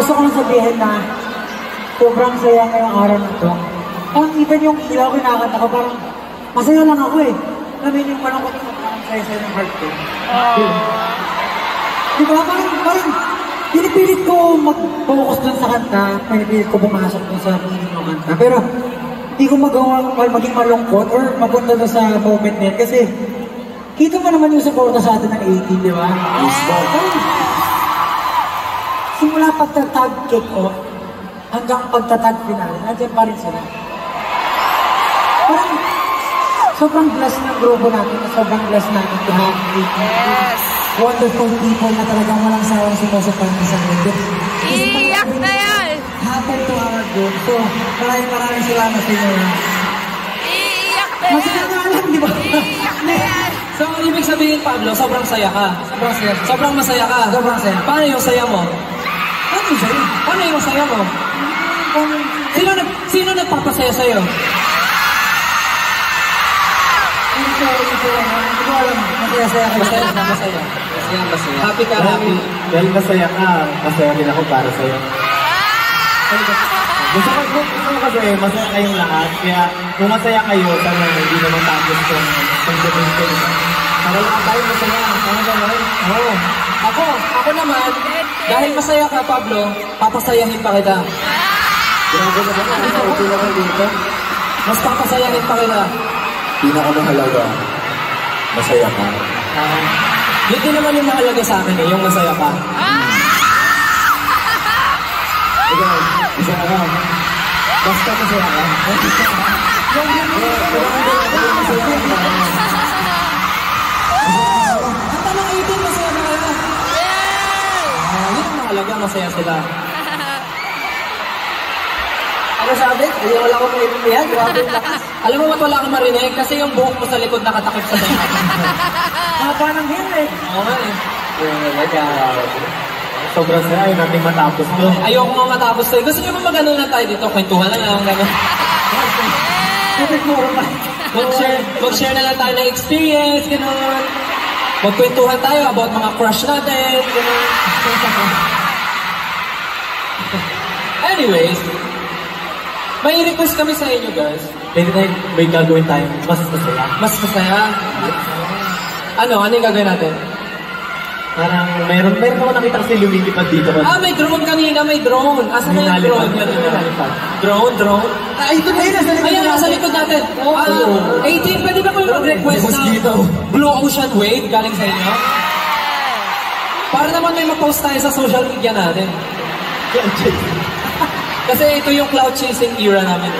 gusto ko lang sabihin na sobrang saya ngayong araw na ito. Parang even yung ilaw kinakanta ko, parang masaya lang ako eh. Namin yung malungkot ko, parang saya-saya ng heart ko. Diba? Parang pinipilit ko mag-focus dun sa kanta, pinipilit ko pumasok dun sa meaning ng kanta. Pero hindi ko magawa maging malungkot or mapunta dun sa moment na yun. Kasi kita mo naman yung supporta sa atin ng 18, di ba? Yes, simula pagtatag kick-off hanggang pagtatag final, nandiyan pa rin sila. Parang sobrang blessed ng grupo natin, sobrang blessed natin to have wonderful people na talagang walang sawang sumusuporta sa atin. Iiyak na yan! Happen to our group. So, maraming salamat sa inyo. Iiyak na yan! Masaya nga lang, di ba? Iiyak na yan! So, ibig sabihin, Pablo, sobrang saya ka. Sobrang saya. Sobrang masaya ka. Sobrang saya. Paano yung saya mo? Ano yung saya? Paano yung saya mo? Sino nagpapasaya sa'yo? Hindi ko alam. Masaya-saya ka. Masaya. Happy ka, happy. Dahil masaya ka, masaya din ako para sa'yo. Gusto ko kasi masaya kayong lahat. Kaya kung masaya kayo, sana hindi naman tapos kung pagdating ko. Para lahat tayo masaya. Ano naman? Oo. Ako naman, dahil masaya ka, Pablo, papasayahin pa kita. Grabe naman ako. Ito naman dito. Mas papasayahin pa kita. Pinakamahalaga, masaya ka. Yun din naman yung mahalaga sa akin eh, yung masaya ka. Ikaw, masaya ka. Basta masaya ka. Ang tanong 18, masaya na kayo. Yun ang mahalaga, masaya sila. Ano sabi? Hindi wala akong maintindihan. Grabe yung lakas. Alam mo ba't wala akong marinig? Kasi yung buhok mo sa likod nakatakip sa tenga. Haba ng hair eh. Oo nga eh. Sobrang saya, ayaw natin matapos to. Ayoko nga matapos to. Gusto niyo ba mag-ano na tayo dito? Kwentuhan na lang. Mag-share na lang tayo ng experience. Gano'n. Magkwentuhan tayo about mga crush natin. Gano'n. Anyways, may request kami sa inyo, guys. May gagawin tayo, mas masaya. Mas masaya. Ano yung gagawin natin? Parang meron ako nakita kasi lumilipad dito. May drone kanina, may drone. Asa na yung drone? Drone? Ito na yun, nasa likod. Ayan, nasa likod natin. 18, pwede ba kayo mag-request na Blue Ocean Wave galing sa inyo? Para naman may ma-post tayo sa social media natin. Kasi ito yung cloud chasing era namin.